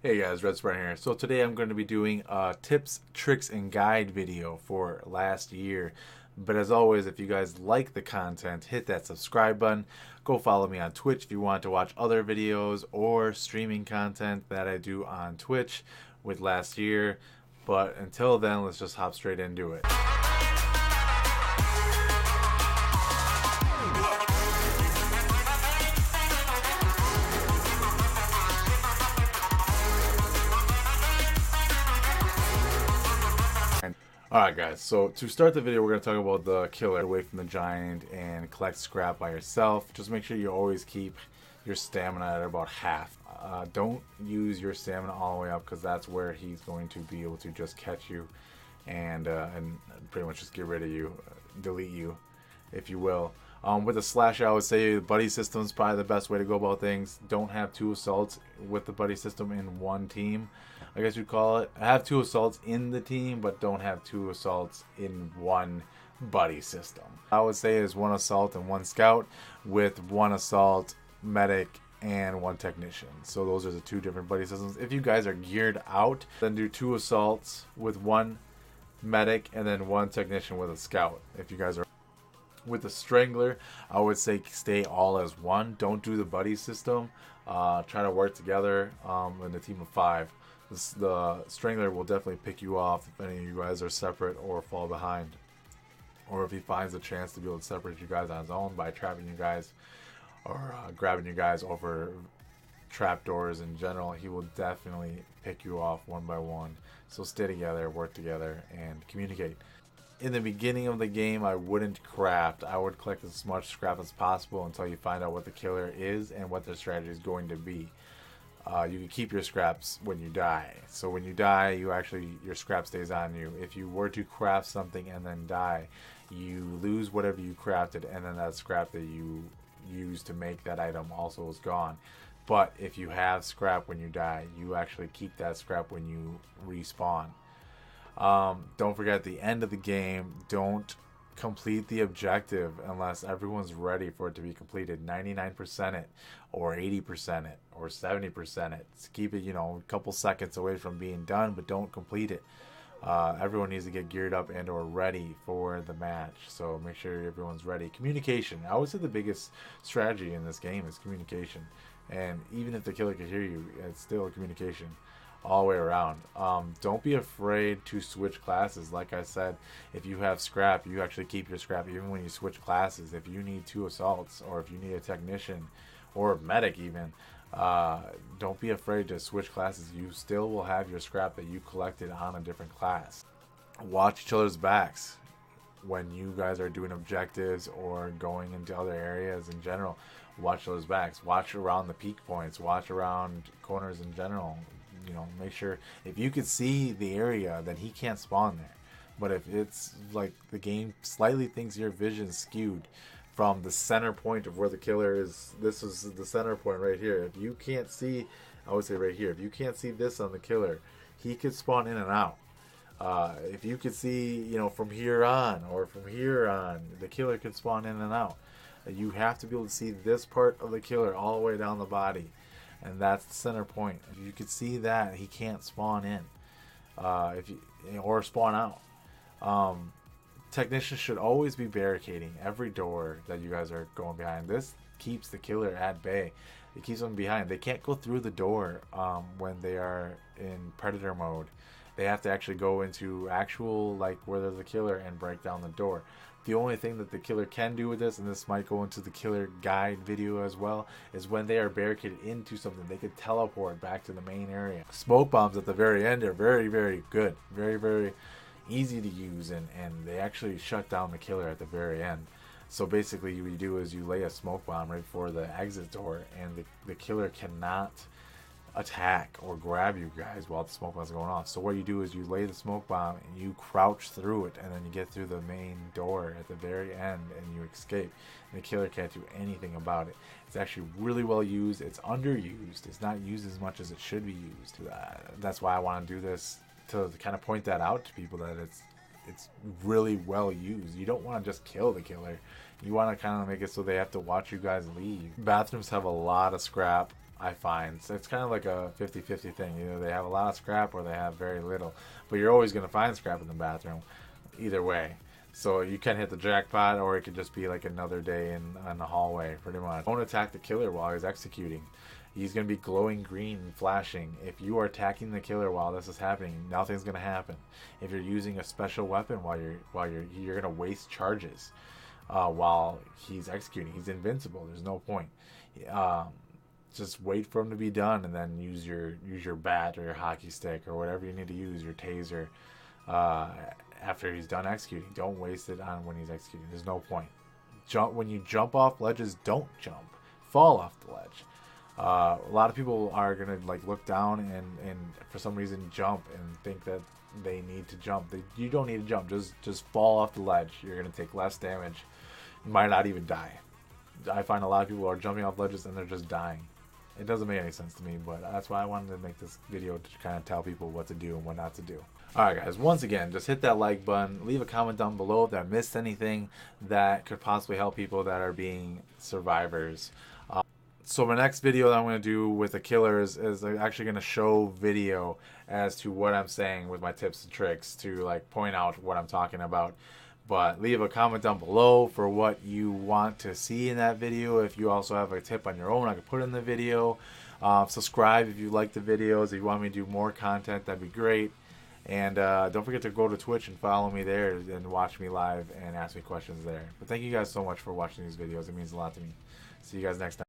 Hey guys, RedSpartan here. So today I'm going to be doing a tips, tricks, and guide video for last year. But as always, if you guys like the content, hit that subscribe button. Go follow me on Twitch if you want to watch other videos or streaming content that I do on Twitch with last year. But until then, let's just hop straight into it. Alright guys, so to start the video we're going to talk about the killer away from the giant and collect scrap by yourself. Just make sure you always keep your stamina at about half. Don't use your stamina all the way up because that's where he's going to be able to just catch you and pretty much just get rid of you, delete you, if you will. With the slasher, I would say the buddy system is probably the best way to go about things. Don't have two assaults with the buddy system in one team, I guess you'd call it. Have two assaults in the team, but don't have two assaults in one buddy system. I would say is one assault and one scout with one assault, medic, and one technician. So those are the two different buddy systems. If you guys are geared out, then do two assaults with one medic and then one technician with a scout. If you guys are with the strangler, I would say stay all as one. Don't do the buddy system. Try to work together in a team of 5. The strangler will definitely pick you off if any of you guys are separate or fall behind, or if he finds a chance to be able to separate you guys on his own by trapping you guys or grabbing you guys over trapdoors in general. He will definitely pick you off one by one. So stay together, work together, and communicate. In the beginning of the game, I wouldn't craft. I would collect as much scrap as possible until you find out what the killer is and what their strategy is going to be. You can keep your scraps when you die. So when you die, your scrap stays on you. If you were to craft something and then die, you lose whatever you crafted, and then that scrap that you used to make that item also is gone. But if you have scrap when you die, you actually keep that scrap when you respawn. Don't forget, at the end of the game, don't complete the objective unless everyone's ready for it to be completed. 99% it, or 80% it, or 70% it. Keep it, a couple seconds away from being done, but don't complete it. Everyone needs to get geared up and or ready for the match, so make sure everyone's ready. Communication. I always say the biggest strategy in this game is communication, and even if the killer can hear you, it's still communication all the way around. Don't be afraid to switch classes. Like I said, if you have scrap, you actually keep your scrap even when you switch classes. If you need 2 assaults, or if you need a technician or a medic even, don't be afraid to switch classes. You still will have your scrap that you collected on a different class. Watch each other's backs when you guys are doing objectives or going into other areas in general. Watch those backs. Watch around the peak points. Watch around corners in general. Make sure if you could see the area, then he can't spawn there. But if it's like the game slightly thinks your vision skewed from the center point of where the killer is, this is the center point right here. If you can't see, I would say right here, if you can't see this on the killer, he could spawn in and out. If you could see, from here on or from here on, the killer could spawn in and out. You have to be able to see this part of the killer all the way down the body. And that's the center point. If you could see that, he can't spawn in, or spawn out. Technicians should always be barricading every door that you guys are going behind. This keeps the killer at bay. It keeps them behind. They can't go through the door when they are in predator mode. They have to actually go into actual, where there's a killer, and break down the door. The only thing that the killer can do with this, and this might go into the killer guide video as well, is when they are barricaded into something, they could teleport back to the main area. Smoke bombs at the very end are very, very good. Very, very easy to use, and they actually shut down the killer at the very end. So basically what you do is you lay a smoke bomb right before the exit door, and the killer cannot attack or grab you guys while the smoke bomb is going off. So what you do is you lay the smoke bomb and you crouch through it, and then you get through the main door at the very end and you escape, and the killer can't do anything about it. It's actually really well used. It's underused. It's not used as much as it should be used. That's why I want to do this, to kind of point that out to people, that it's really well used. You don't want to just kill the killer. You want to kind of make it so they have to watch you guys leave. Bathrooms have a lot of scrap. I find. So it's kind of like a 50-50 thing. Either they have a lot of scrap or they have very little. But you're always going to find scrap in the bathroom, either way. So you can hit the jackpot, or it could just be like another day in the hallway, pretty much. Don't attack the killer while he's executing. He's going to be glowing green and flashing. If you are attacking the killer while this is happening, nothing's going to happen. If you're using a special weapon while you're going to waste charges while he's executing. He's invincible. There's no point. Just wait for him to be done, and then use your bat or your hockey stick or whatever you need to use, your taser, after he's done executing. Don't waste it on when he's executing. There's no point. When you jump off ledges, don't jump. Fall off the ledge. A lot of people are gonna like look down and for some reason jump and think that they need to jump. You don't need to jump. Just fall off the ledge. You're gonna take less damage. You might not even die. I find a lot of people are jumping off ledges and they're just dying. It doesn't make any sense to me, but that's why I wanted to make this video to kind of tell people what to do and what not to do. Alright guys, once again, just hit that like button, leave a comment down below if I missed anything that could possibly help people that are being survivors. So my next video that I'm going to do with the killers is actually going to show video as to what I'm saying with my tips and tricks to like point out what I'm talking about. But leave a comment down below for what you want to see in that video. If you also have a tip on your own, I can put in the video. Subscribe if you like the videos. If you want me to do more content, that'd be great. And don't forget to go to Twitch and follow me there and watch me live and ask me questions there. But thank you guys so much for watching these videos. It means a lot to me. See you guys next time.